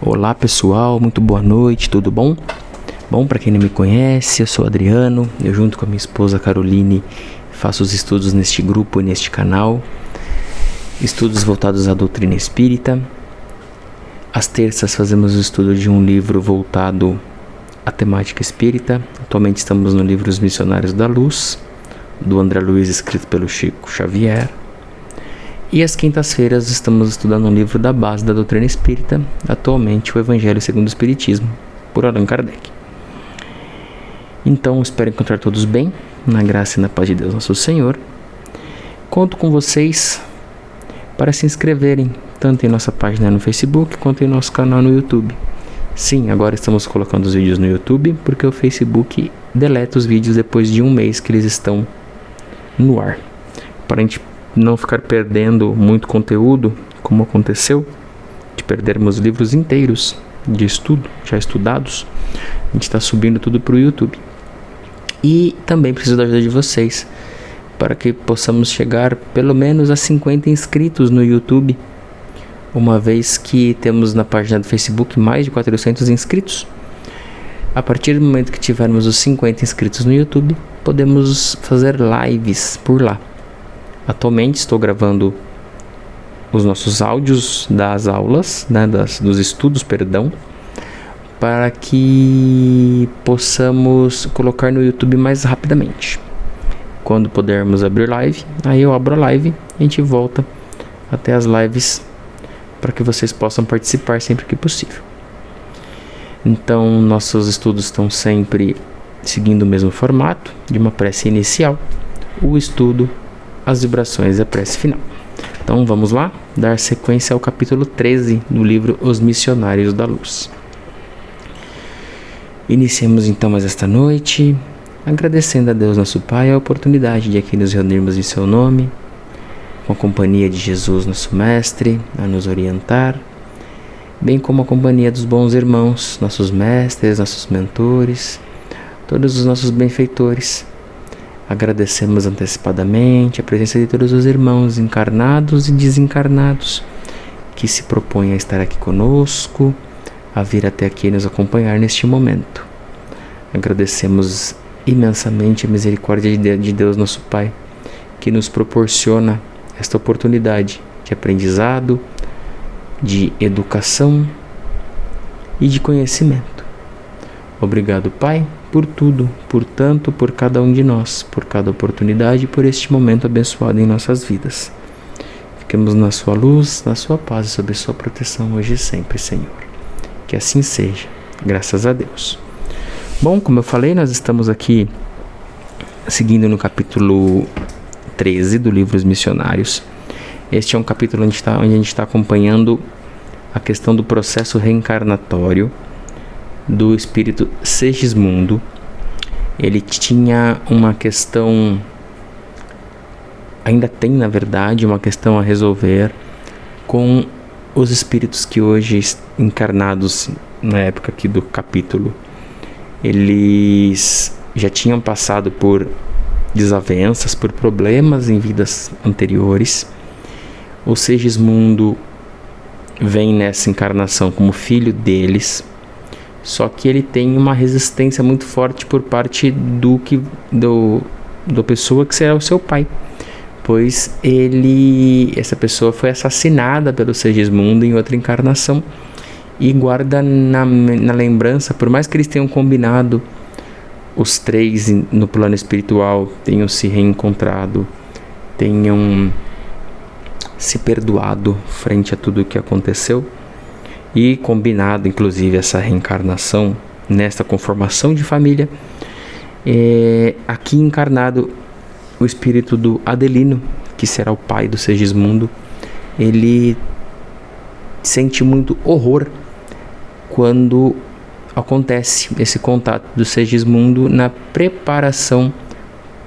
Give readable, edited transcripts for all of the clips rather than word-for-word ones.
Olá pessoal, muito boa noite, tudo bom? Bom, para quem não me conhece, eu sou Adriano, eu junto com a minha esposa Caroline faço os estudos neste grupo e neste canal, estudos voltados à doutrina espírita. Às terças fazemos o estudo de um livro voltado à temática espírita. Atualmente estamos no livro Os Missionários da Luz, do André Luiz, escrito pelo Chico Xavier. E às quintas-feiras estamos estudando um livro da base da doutrina espírita, atualmente o Evangelho segundo o Espiritismo, por Allan Kardec. Então, espero encontrar todos bem, na graça e na paz de Deus nosso Senhor. Conto com vocês para se inscreverem, tanto em nossa página no Facebook, quanto em nosso canal no YouTube. Sim, agora estamos colocando os vídeos no YouTube, porque o Facebook deleta os vídeos depois de um mês que eles estão no ar. Para a gente não ficar perdendo muito conteúdo, como aconteceu, de perdermos livros inteiros de estudo, já estudados, a gente está subindo tudo para o YouTube. E também preciso da ajuda de vocês, para que possamos chegar pelo menos a 50 inscritos no YouTube, uma vez que temos na página do Facebook mais de 400 inscritos. A partir do momento que tivermos os 50 inscritos no YouTube, podemos fazer lives por lá. Atualmente estou gravando os nossos áudios das aulas, dos estudos, para que possamos colocar no YouTube mais rapidamente. Quando pudermos abrir live, aí eu abro a live e a gente volta até as lives para que vocês possam participar sempre que possível. Então, nossos estudos estão sempre seguindo o mesmo formato, de uma prece inicial, o estudo, as vibrações e a prece final. Então vamos lá, dar sequência ao capítulo 13 do livro Os Missionários da Luz. Iniciemos então mais esta noite, agradecendo a Deus nosso Pai a oportunidade de aqui nos reunirmos em seu nome, com a companhia de Jesus nosso Mestre, a nos orientar, bem como a companhia dos bons irmãos, nossos mestres, nossos mentores, todos os nossos benfeitores. Agradecemos antecipadamente a presença de todos os irmãos encarnados e desencarnados que se propõem a estar aqui conosco, a vir até aqui e nos acompanhar neste momento. Agradecemos imensamente a misericórdia de Deus nosso Pai, que nos proporciona esta oportunidade de aprendizado, de educação e de conhecimento. Obrigado, Pai, por tudo, por tanto, por cada um de nós, por cada oportunidade e por este momento abençoado em nossas vidas. Fiquemos na sua luz, na sua paz e sob sua proteção hoje e sempre, Senhor. Que assim seja, graças a Deus. Bom, como eu falei, nós estamos aqui seguindo no capítulo 13 do livro Os Missionários. Este é um capítulo onde a gente está acompanhando a questão do processo reencarnatório do espírito Segismundo. Ele tinha uma questão, ainda tem na verdade, uma questão a resolver com os espíritos que hoje encarnados na época aqui do capítulo. Eles já tinham passado por desavenças, por problemas em vidas anteriores. O Segismundo vem nessa encarnação como filho deles, só que ele tem uma resistência muito forte por parte da pessoa que será o seu pai, pois essa pessoa foi assassinada pelo Segismundo em outra encarnação e guarda na lembrança, por mais que eles tenham combinado, os três no plano espiritual tenham se reencontrado, tenham se perdoado frente a tudo o que aconteceu e combinado inclusive essa reencarnação nesta conformação de família, aqui encarnado o espírito do Adelino, que será o pai do Segismundo. Ele sente muito horror quando acontece esse contato do Segismundo na preparação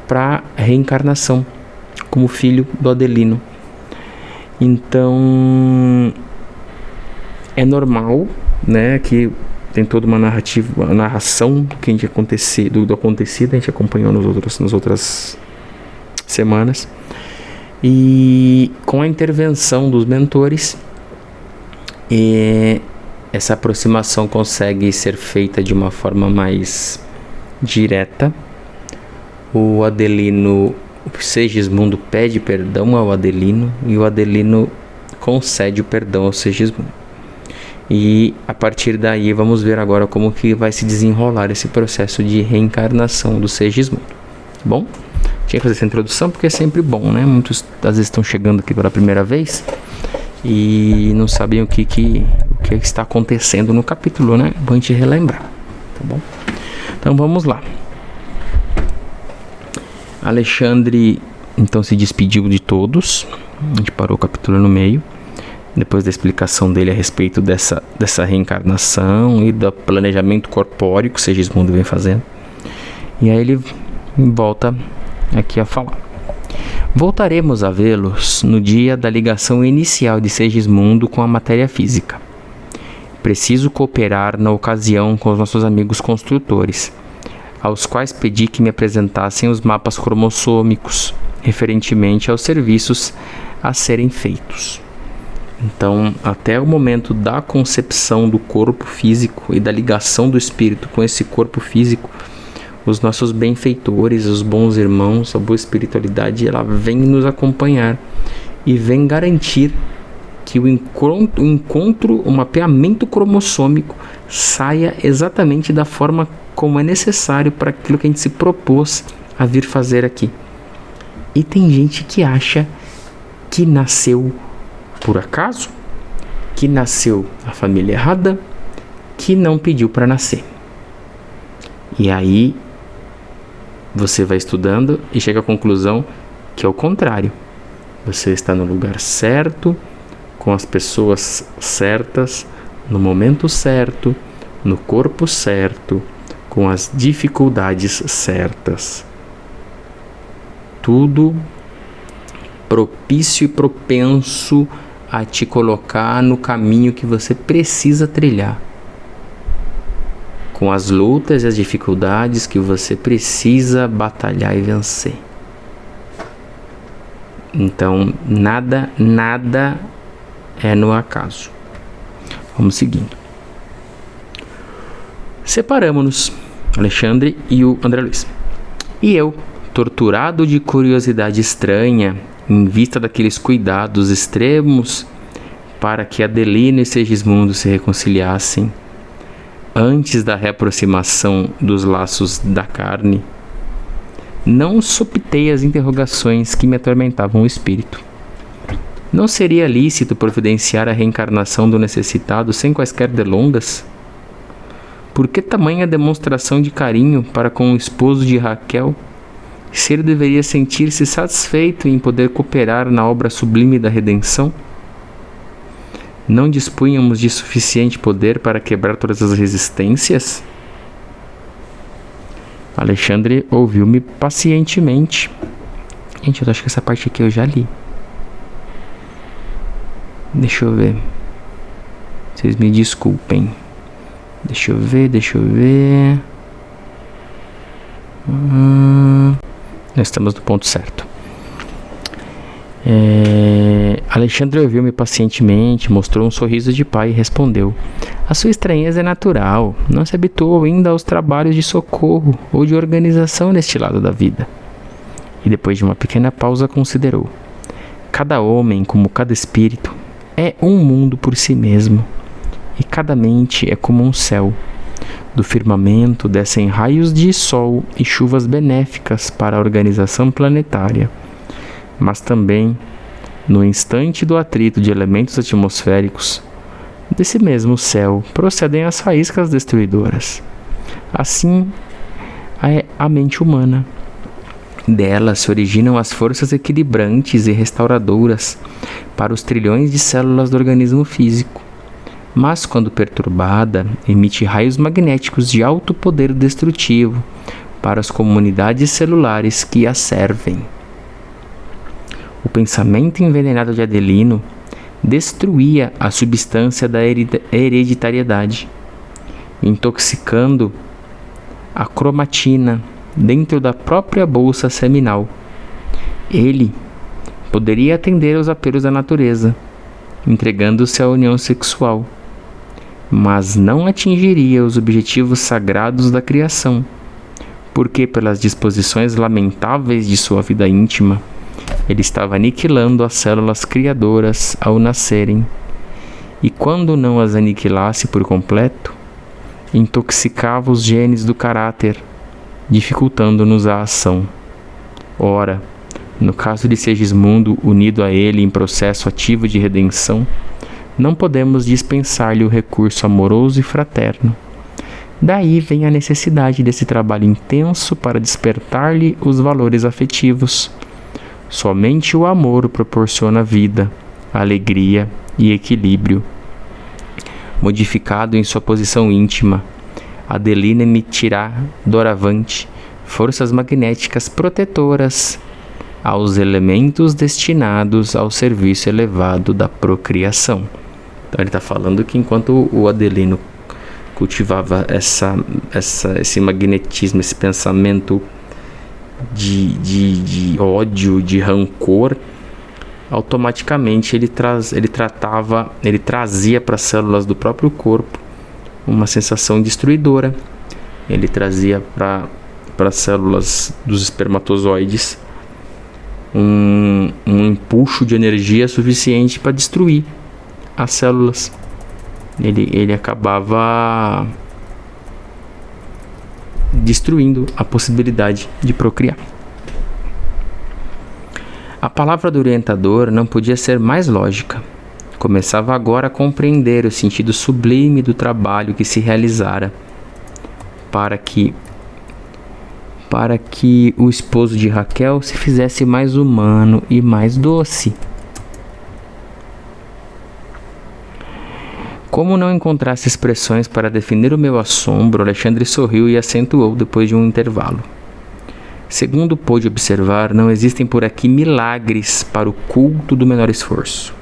para a reencarnação como filho do Adelino. Então é normal, né, que tem toda uma narrativa, uma narração do acontecido, a gente acompanhou nas outras semanas, e com a intervenção dos mentores, essa aproximação consegue ser feita de uma forma mais direta. O Segismundo pede perdão ao Adelino e o Adelino concede o perdão ao Segismundo. E a partir daí vamos ver agora como que vai se desenrolar esse processo de reencarnação do Segismundo. Tá bom? Tinha que fazer essa introdução porque é sempre bom, né? Muitos às vezes estão chegando aqui pela primeira vez e não sabem o que está acontecendo no capítulo, né? Bom a gente relembrar, tá bom? Então vamos lá. Alexandre então se despediu de todos. A gente parou o capítulo no meio, depois da explicação dele a respeito dessa reencarnação e do planejamento corpóreo que o Segismundo vem fazendo. E aí ele volta aqui a falar: voltaremos a vê-los no dia da ligação inicial de Segismundo com a matéria física. Preciso cooperar na ocasião com os nossos amigos construtores, aos quais pedi que me apresentassem os mapas cromossômicos, referentemente aos serviços a serem feitos. Então, até o momento da concepção do corpo físico e da ligação do espírito com esse corpo físico, os nossos benfeitores, os bons irmãos, a boa espiritualidade, ela vem nos acompanhar e vem garantir que o encontro, o mapeamento cromossômico saia exatamente da forma como é necessário para aquilo que a gente se propôs a vir fazer aqui. E tem gente que acha que nasceu por acaso, que nasceu a família errada, que não pediu para nascer. E aí você vai estudando e chega à conclusão que é o contrário. Você está no lugar certo, com as pessoas certas, no momento certo, no corpo certo, com as dificuldades certas. Tudo propício e propenso a te colocar no caminho que você precisa trilhar, com as lutas e as dificuldades que você precisa batalhar e vencer. Então, nada é no acaso. Vamos seguindo. Separamos-nos, Alexandre e o André Luiz. E eu, torturado de curiosidade estranha, em vista daqueles cuidados extremos para que Adelino e Segismundo se reconciliassem antes da reaproximação dos laços da carne, não suptei as interrogações que me atormentavam o espírito. Não seria lícito providenciar a reencarnação do necessitado sem quaisquer delongas? Por que tamanha demonstração de carinho para com o esposo de Raquel, se ele deveria sentir-se satisfeito em poder cooperar na obra sublime da redenção? Não dispunhamos de suficiente poder para quebrar todas as resistências? Alexandre ouviu-me pacientemente. Gente, eu acho que essa parte aqui eu já li. Deixa eu ver. Vocês me desculpem. Deixa eu ver. Nós estamos no ponto certo. Alexandre ouviu-me pacientemente, mostrou um sorriso de pai e respondeu: a sua estranheza é natural, não se habituou ainda aos trabalhos de socorro ou de organização neste lado da vida. E depois de uma pequena pausa considerou: cada homem, como cada espírito, é um mundo por si mesmo, e cada mente é como um céu. Do firmamento descem raios de sol e chuvas benéficas para a organização planetária, mas também, no instante do atrito de elementos atmosféricos, desse mesmo céu procedem as faíscas destruidoras. Assim é a mente humana. Dela se originam as forças equilibrantes e restauradoras para os trilhões de células do organismo físico. Mas, quando perturbada, emite raios magnéticos de alto poder destrutivo para as comunidades celulares que a servem. O pensamento envenenado de Adelino destruía a substância da hereditariedade, intoxicando a cromatina dentro da própria bolsa seminal. Ele poderia atender aos apelos da natureza, entregando-se à união sexual, mas não atingiria os objetivos sagrados da criação, porque pelas disposições lamentáveis de sua vida íntima, ele estava aniquilando as células criadoras ao nascerem, e quando não as aniquilasse por completo, intoxicava os genes do caráter, dificultando-nos a ação. Ora, no caso de Segismundo unido a ele em processo ativo de redenção, não podemos dispensar-lhe o recurso amoroso e fraterno. Daí vem a necessidade desse trabalho intenso para despertar-lhe os valores afetivos. Somente o amor proporciona vida, alegria e equilíbrio. Modificado em sua posição íntima, Adelina emitirá, doravante, forças magnéticas protetoras aos elementos destinados ao serviço elevado da procriação. Então ele está falando que enquanto o Adelino cultivava esse magnetismo, esse pensamento de ódio, de rancor, automaticamente ele trazia para as células do próprio corpo uma sensação destruidora. Ele trazia para as células dos espermatozoides um empuxo de energia suficiente para destruir as células. Ele acabava destruindo a possibilidade de procriar. A palavra do orientador não podia ser mais lógica. Começava agora a compreender o sentido sublime do trabalho que se realizara para que o esposo de Raquel se fizesse mais humano e mais doce. Como não encontrasse expressões para definir o meu assombro, Alexandre sorriu e acentuou depois de um intervalo. Segundo pôde observar, não existem por aqui milagres para o culto do menor esforço.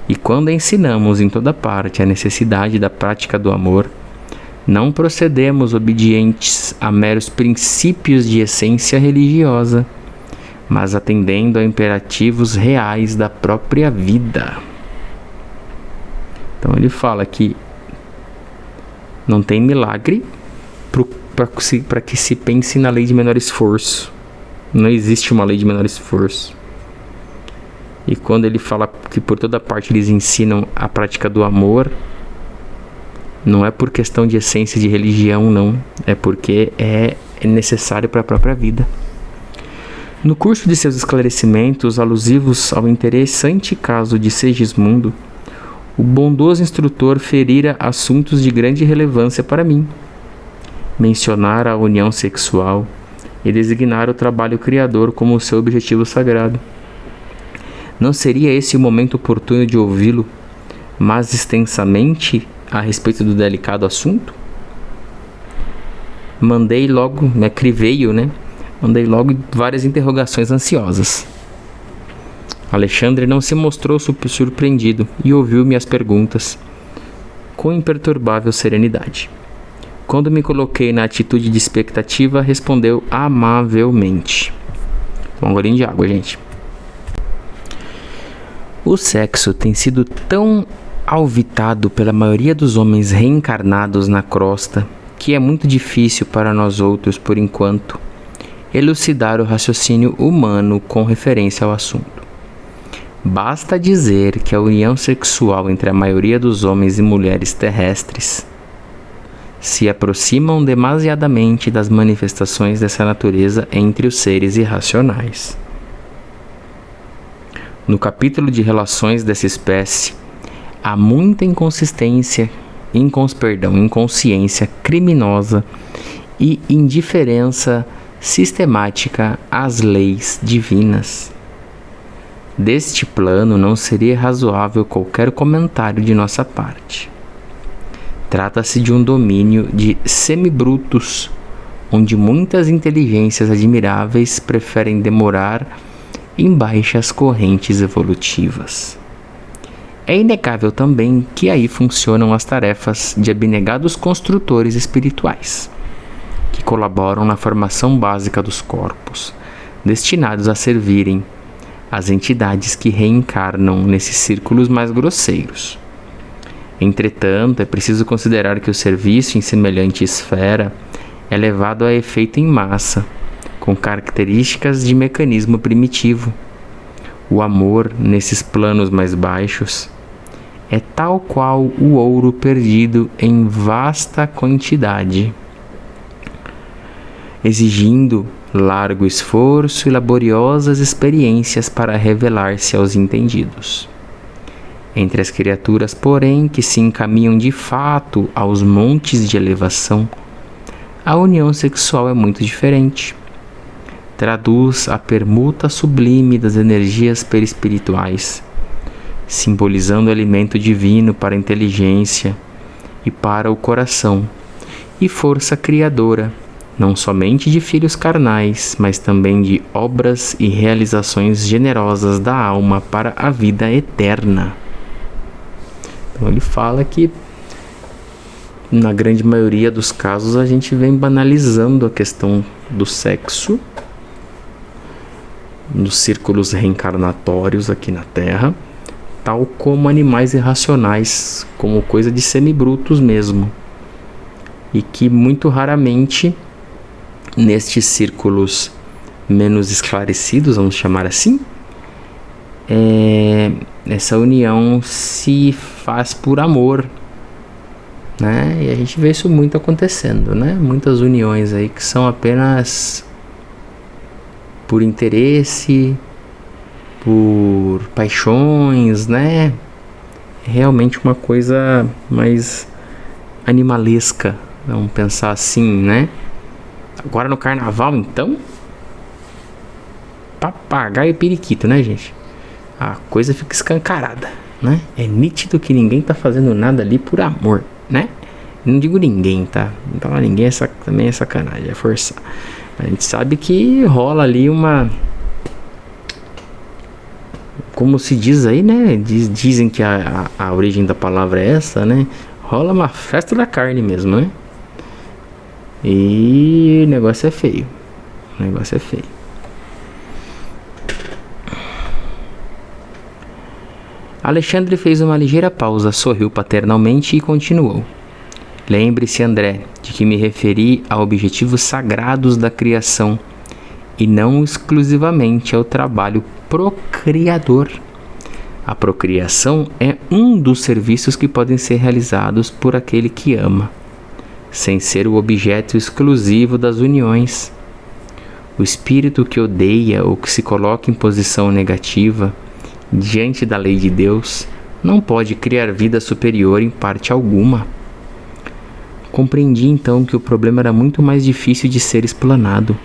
E quando ensinamos em toda parte a necessidade da prática do amor, não procedemos obedientes a meros princípios de essência religiosa, mas atendendo a imperativos reais da própria vida. Então ele fala que não tem milagre para que se pense na lei de menor esforço. Não existe uma lei de menor esforço. E quando ele fala que por toda parte eles ensinam a prática do amor, não é por questão de essência de religião, não. É porque é necessário para a própria vida. No curso de seus esclarecimentos alusivos ao interessante caso de Segismundo, o bondoso instrutor ferira assuntos de grande relevância para mim. Mencionar a união sexual e designar o trabalho criador como seu objetivo sagrado. Não seria esse o momento oportuno de ouvi-lo mais extensamente a respeito do delicado assunto? Mandei logo várias interrogações ansiosas. Alexandre não se mostrou surpreendido e ouviu-me as perguntas com imperturbável serenidade. Quando me coloquei na atitude de expectativa, respondeu amavelmente. Um golinho de água, gente. O sexo tem sido tão alvitado pela maioria dos homens reencarnados na crosta que é muito difícil para nós outros, por enquanto, elucidar o raciocínio humano com referência ao assunto. Basta dizer que a união sexual entre a maioria dos homens e mulheres terrestres se aproximam demasiadamente das manifestações dessa natureza entre os seres irracionais. No capítulo de relações dessa espécie, há muita inconsciência criminosa e indiferença sistemática às leis divinas. Deste plano não seria razoável qualquer comentário de nossa parte. Trata-se de um domínio de semibrutos, onde muitas inteligências admiráveis preferem demorar em baixas correntes evolutivas. É inegável também que aí funcionam as tarefas de abnegados construtores espirituais, que colaboram na formação básica dos corpos, destinados a servirem as entidades que reencarnam nesses círculos mais grosseiros. Entretanto, é preciso considerar que o serviço em semelhante esfera é levado a efeito em massa, com características de mecanismo primitivo. O amor, nesses planos mais baixos, é tal qual o ouro perdido em vasta quantidade, exigindo largo esforço e laboriosas experiências para revelar-se aos entendidos. Entre as criaturas, porém, que se encaminham de fato aos montes de elevação, a união sexual é muito diferente. Traduz a permuta sublime das energias perispirituais, simbolizando o alimento divino para a inteligência e para o coração, e força criadora, não somente de filhos carnais, mas também de obras e realizações generosas da alma para a vida eterna. Então ele fala que na grande maioria dos casos a gente vem banalizando a questão do sexo nos círculos reencarnatórios aqui na Terra, tal como animais irracionais, como coisa de semibrutos mesmo, e que muito raramente nestes círculos menos esclarecidos, vamos chamar assim, essa união se faz por amor, né? E a gente vê isso muito acontecendo, né? Muitas uniões aí que são apenas por interesse, por paixões, né? É realmente uma coisa mais animalesca, vamos pensar assim, né? Agora no carnaval, então, papagaio e periquito, né, gente? A coisa fica escancarada, né? É nítido que ninguém tá fazendo nada ali por amor, né? Não digo ninguém, tá? Não falar ninguém também é sacanagem, é forçar. A gente sabe que rola ali uma... Como se diz aí, né? Dizem que a origem da palavra é essa, né? Rola uma festa da carne mesmo, né? E o negócio é feio. O negócio é feio. Alexandre fez uma ligeira pausa, sorriu paternalmente e continuou. Lembre-se, André, de que me referi a objetivos sagrados da criação e não exclusivamente ao trabalho procriador. A procriação é um dos serviços que podem ser realizados por aquele que ama, sem ser o objeto exclusivo das uniões. O espírito que odeia ou que se coloca em posição negativa diante da lei de Deus não pode criar vida superior em parte alguma. Compreendi então que o problema era muito mais difícil de ser explanado,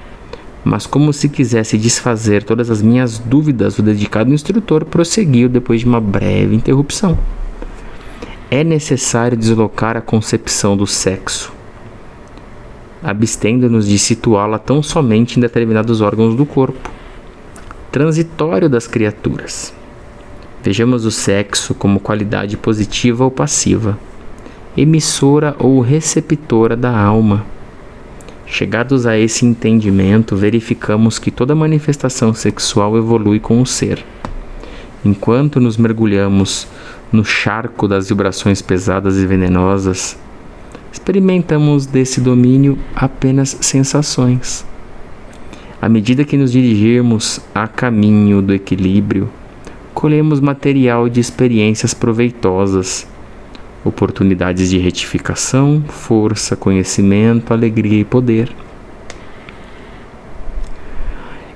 mas como se quisesse desfazer todas as minhas dúvidas, o dedicado instrutor prosseguiu depois de uma breve interrupção. É necessário deslocar a concepção do sexo, abstendo-nos de situá-la tão somente em determinados órgãos do corpo, transitório das criaturas. Vejamos o sexo como qualidade positiva ou passiva, emissora ou receptora da alma. Chegados a esse entendimento, verificamos que toda manifestação sexual evolui com o ser. Enquanto nos mergulhamos no charco das vibrações pesadas e venenosas, experimentamos desse domínio apenas sensações. À medida que nos dirigirmos a caminho do equilíbrio, colhemos material de experiências proveitosas, oportunidades de retificação, força, conhecimento, alegria e poder.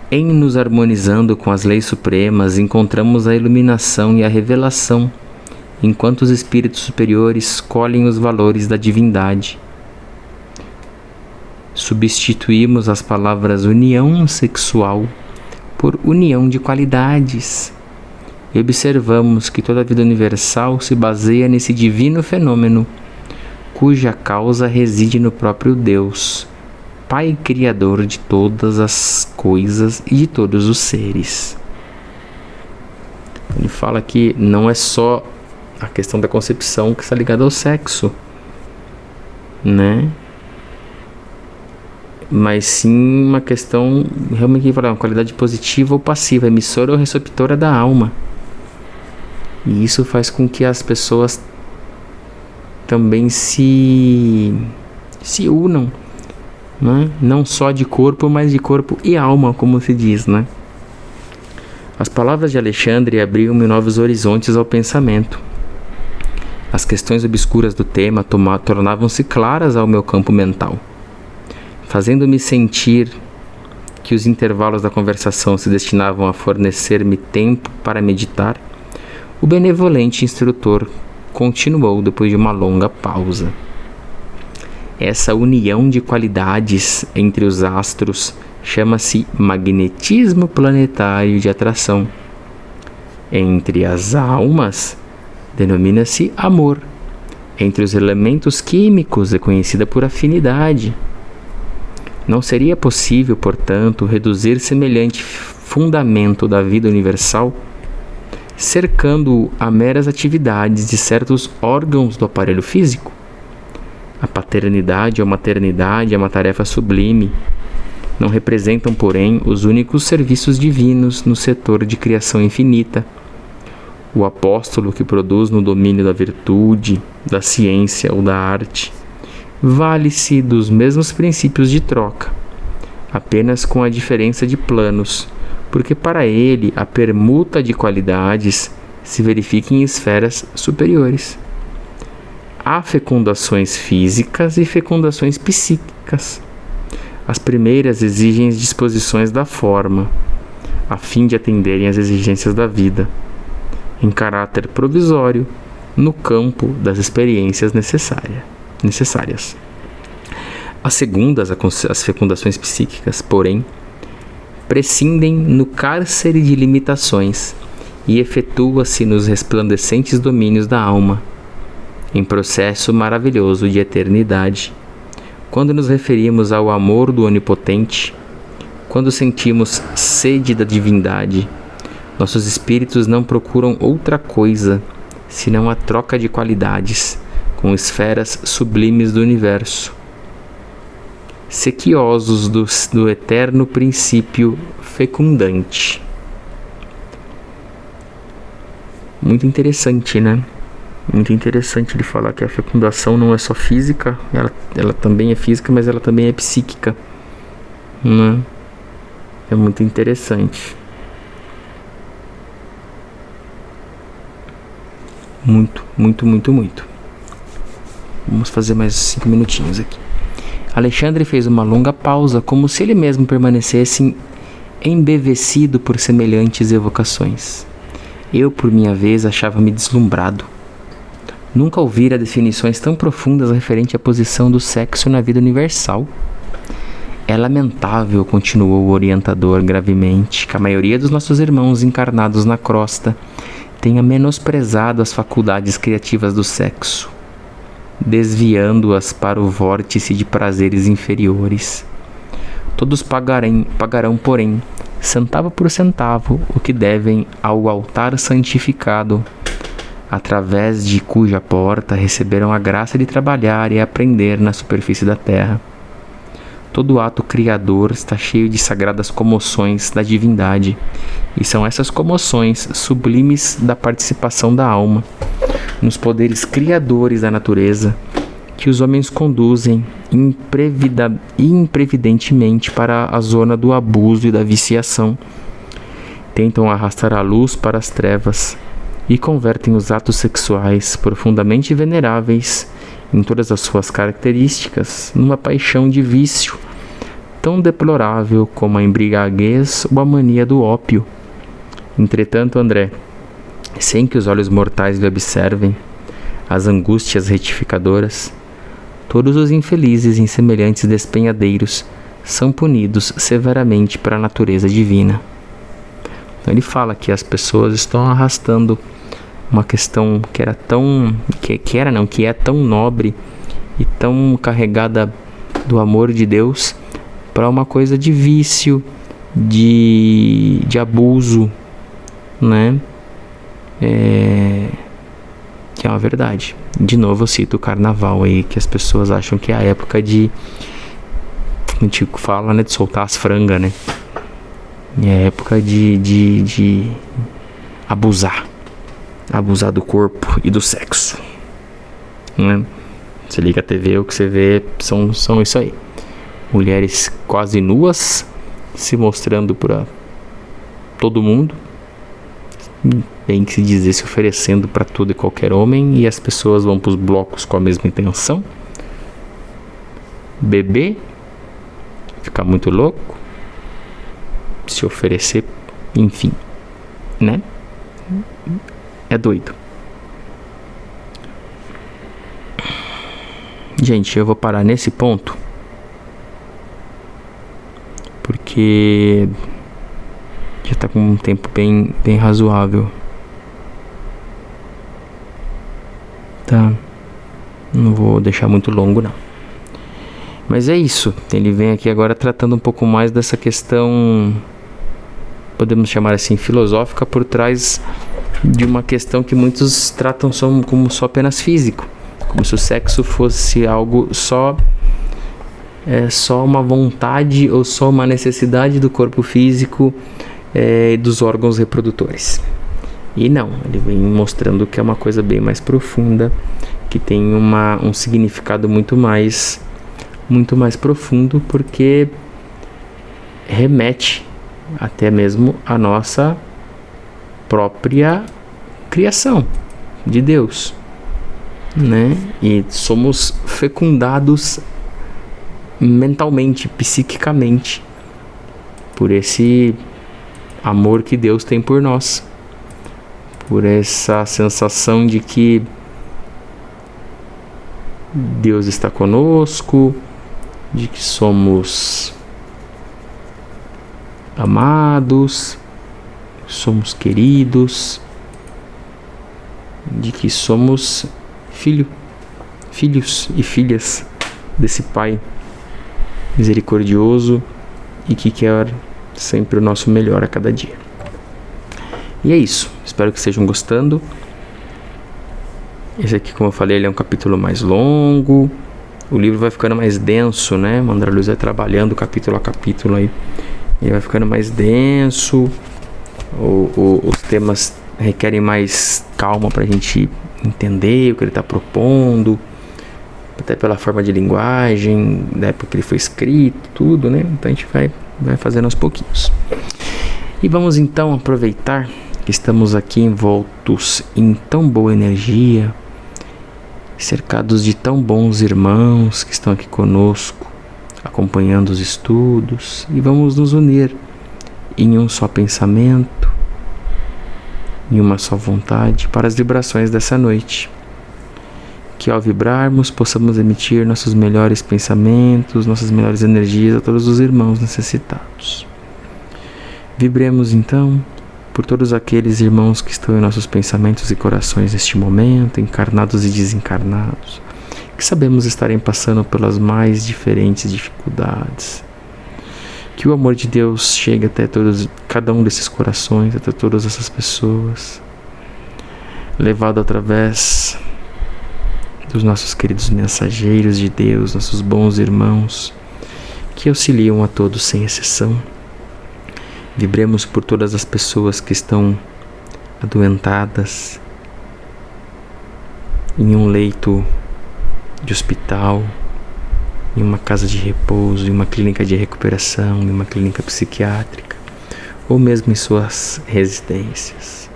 Em nos harmonizando com as leis supremas, encontramos a iluminação e a revelação, enquanto os espíritos superiores colhem os valores da divindade. Substituímos as palavras união sexual por união de qualidades. E observamos que toda a vida universal se baseia nesse divino fenômeno, cuja causa reside no próprio Deus, Pai Criador de todas as coisas e de todos os seres. Ele fala que não é só a questão da concepção que está ligada ao sexo, né? Mas sim uma questão realmente que fala uma qualidade positiva ou passiva, emissora ou receptora da alma. E isso faz com que as pessoas também se unam, né? Não só de corpo, mas de corpo e alma, como se diz, né? As palavras de Alexandre abriam-me novos horizontes ao pensamento. As questões obscuras do tema tornavam-se claras ao meu campo mental, fazendo-me sentir que os intervalos da conversação se destinavam a fornecer-me tempo para meditar. O benevolente instrutor continuou depois de uma longa pausa. Essa união de qualidades entre os astros chama-se magnetismo planetário de atração. Entre as almas, denomina-se amor. Entre os elementos químicos é conhecida por afinidade. Não seria possível, portanto, reduzir semelhante fundamento da vida universal cercando-o a meras atividades de certos órgãos do aparelho físico? A paternidade ou maternidade é uma tarefa sublime. Não representam, porém, os únicos serviços divinos no setor de criação infinita. O apóstolo que produz no domínio da virtude, da ciência ou da arte vale-se dos mesmos princípios de troca, apenas com a diferença de planos, porque para ele a permuta de qualidades se verifica em esferas superiores. Há fecundações físicas e fecundações psíquicas. As primeiras exigem disposições da forma, a fim de atenderem às exigências da vida, em caráter provisório, no campo das experiências necessárias. As segundas, as fecundações psíquicas, porém, prescindem no cárcere de limitações e efetua-se nos resplandecentes domínios da alma, em processo maravilhoso de eternidade. Quando nos referimos ao amor do Onipotente, quando sentimos sede da divindade, nossos espíritos não procuram outra coisa senão a troca de qualidades com esferas sublimes do universo, sequiosos do eterno princípio fecundante. Muito interessante, né? Muito interessante de falar que a fecundação não é só física, ela também é física, mas ela também é psíquica, né? É muito interessante. Muito. Vamos fazer mais 5 minutinhos aqui. Alexandre fez uma longa pausa, como se ele mesmo permanecesse embevecido por semelhantes evocações. Eu, por minha vez, achava-me deslumbrado. Nunca ouvira definições tão profundas referente à posição do sexo na vida universal. É lamentável, continuou o orientador gravemente, que a maioria dos nossos irmãos encarnados na crosta tenha menosprezado as faculdades criativas do sexo, desviando-as para o vórtice de prazeres inferiores. Todos pagarão, porém, centavo por centavo, o que devem ao altar santificado, através de cuja porta receberam a graça de trabalhar e aprender na superfície da terra. Todo ato criador está cheio de sagradas comoções da divindade, e são essas comoções sublimes da participação da alma nos poderes criadores da natureza que os homens conduzem imprevidentemente para a zona do abuso e da viciação. Tentam arrastar a luz para as trevas e convertem os atos sexuais profundamente veneráveis em todas as suas características numa paixão de vício tão deplorável como a embriaguez ou a mania do ópio. Entretanto, André, sem que os olhos mortais lhe observem as angústias retificadoras, todos os infelizes em semelhantes despenhadeiros são punidos severamente pela natureza divina. Então ele fala que as pessoas estão arrastando uma questão que é tão nobre e tão carregada do amor de Deus para uma coisa de vício, de abuso, né? Que é uma verdade. De novo eu cito o carnaval aí, que as pessoas acham que é a época de, a gente fala, né, de soltar as frangas, né? É a época de abusar do corpo e do sexo, né? Você liga a TV, o que você vê são isso aí. Mulheres quase nuas, se mostrando para todo mundo. Bem que se dizer, se oferecendo para todo e qualquer homem. E as pessoas vão para os blocos com a mesma intenção. Beber. Ficar muito louco. Se oferecer. Enfim. Né? É doido. Gente, eu vou parar nesse ponto porque já tá com um tempo bem razoável. Tá? Não vou deixar muito longo não. Mas é isso. Ele vem aqui agora tratando um pouco mais dessa questão, podemos chamar assim, filosófica, por trás de uma questão que muitos tratam como só apenas físico. Como se o sexo fosse algo só uma vontade ou só uma necessidade do corpo físico e dos órgãos reprodutores. E não, ele vem mostrando que é uma coisa bem mais profunda, que tem um significado muito mais profundo, porque remete até mesmo à nossa própria criação de Deus. Né? E somos fecundados mentalmente, psiquicamente, por esse amor que Deus tem por nós, por essa sensação de que Deus está conosco, de que somos amados, somos queridos, de que somos filhos e filhas desse Pai misericordioso e que quer sempre o nosso melhor a cada dia. E é isso, espero que estejam gostando. Esse aqui, como eu falei, ele é um capítulo mais longo, o livro vai ficando mais denso, né? André Luiz vai trabalhando capítulo a capítulo aí, ele vai ficando mais denso, os temas requerem mais calma pra gente entender o que ele está propondo, até pela forma de linguagem, da época que ele foi escrito, tudo, né? Então a gente vai fazendo aos pouquinhos. E vamos então aproveitar que estamos aqui envoltos em tão boa energia, cercados de tão bons irmãos que estão aqui conosco, acompanhando os estudos, e vamos nos unir em um só pensamento, em uma só vontade, para as vibrações dessa noite. Que ao vibrarmos possamos emitir nossos melhores pensamentos, nossas melhores energias a todos os irmãos necessitados. Vibremos então por todos aqueles irmãos que estão em nossos pensamentos e corações neste momento, encarnados e desencarnados, que sabemos estarem passando pelas mais diferentes dificuldades. Que o amor de Deus chegue até cada um desses corações, até todas essas pessoas, levado através dos nossos queridos mensageiros de Deus, nossos bons irmãos, que auxiliam a todos sem exceção. Vibremos por todas as pessoas que estão adoentadas em um leito de hospital, em uma casa de repouso, em uma clínica de recuperação, em uma clínica psiquiátrica, ou mesmo em suas residências.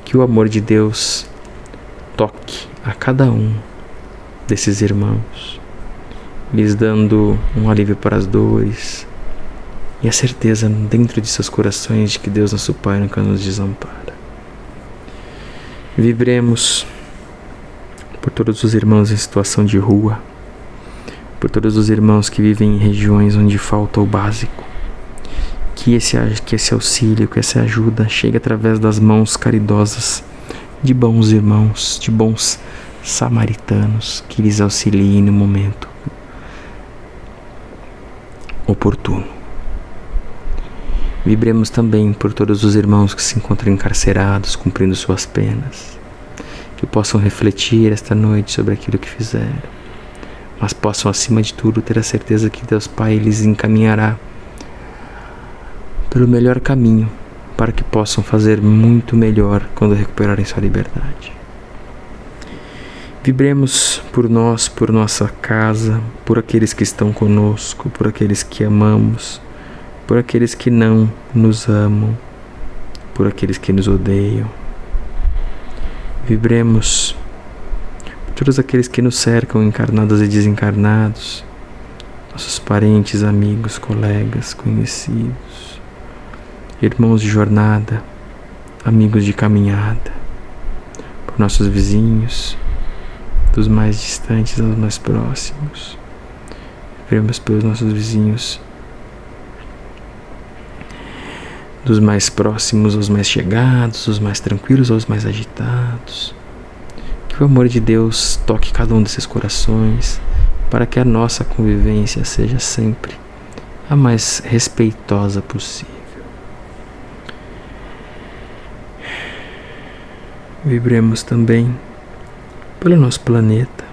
Que o amor de Deus toque a cada um desses irmãos, lhes dando um alívio para as dores e a certeza dentro de seus corações de que Deus, nosso Pai, nunca nos desampara. Vibremos por todos os irmãos em situação de rua, por todos os irmãos que vivem em regiões onde falta o básico, que esse auxílio, que essa ajuda chegue através das mãos caridosas de bons irmãos, de bons samaritanos, que lhes auxiliem no momento oportuno. Vibremos também por todos os irmãos que se encontram encarcerados, cumprindo suas penas, que possam refletir esta noite sobre aquilo que fizeram, mas possam, acima de tudo, ter a certeza que Deus Pai lhes encaminhará pelo melhor caminho, para que possam fazer muito melhor quando recuperarem sua liberdade. Vibremos por nós, por nossa casa, por aqueles que estão conosco, por aqueles que amamos, por aqueles que não nos amam, por aqueles que nos odeiam. Vibremos por todos aqueles que nos cercam, encarnados e desencarnados, nossos parentes, amigos, colegas, conhecidos, irmãos de jornada, amigos de caminhada, por nossos vizinhos, dos mais distantes aos mais próximos. Vibremos pelos nossos vizinhos, dos mais próximos aos mais chegados, dos mais tranquilos aos mais agitados. Que o amor de Deus toque cada um desses corações, para que a nossa convivência seja sempre a mais respeitosa possível. Vibremos também pelo nosso planeta,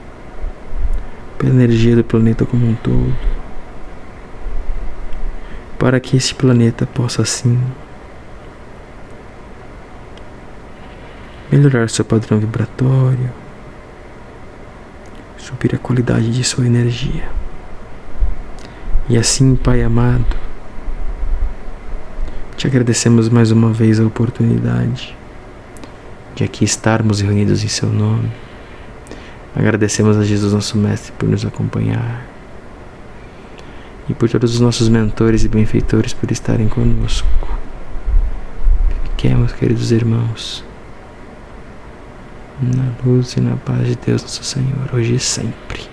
pela energia do planeta como um todo, para que este planeta possa assim melhorar seu padrão vibratório, subir a qualidade de sua energia. E assim, Pai amado, te agradecemos mais uma vez a oportunidade de aqui estarmos reunidos em seu nome. Agradecemos a Jesus, nosso Mestre, por nos acompanhar, e por todos os nossos mentores e benfeitores por estarem conosco. Fiquemos, queridos irmãos, na luz e na paz de Deus, nosso Senhor, hoje e sempre.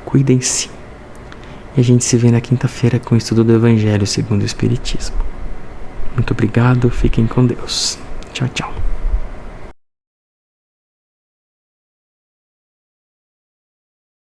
Cuidem-se, e a gente se vê na quinta-feira com o estudo do Evangelho segundo o Espiritismo. Muito obrigado, fiquem com Deus. Tchau, tchau.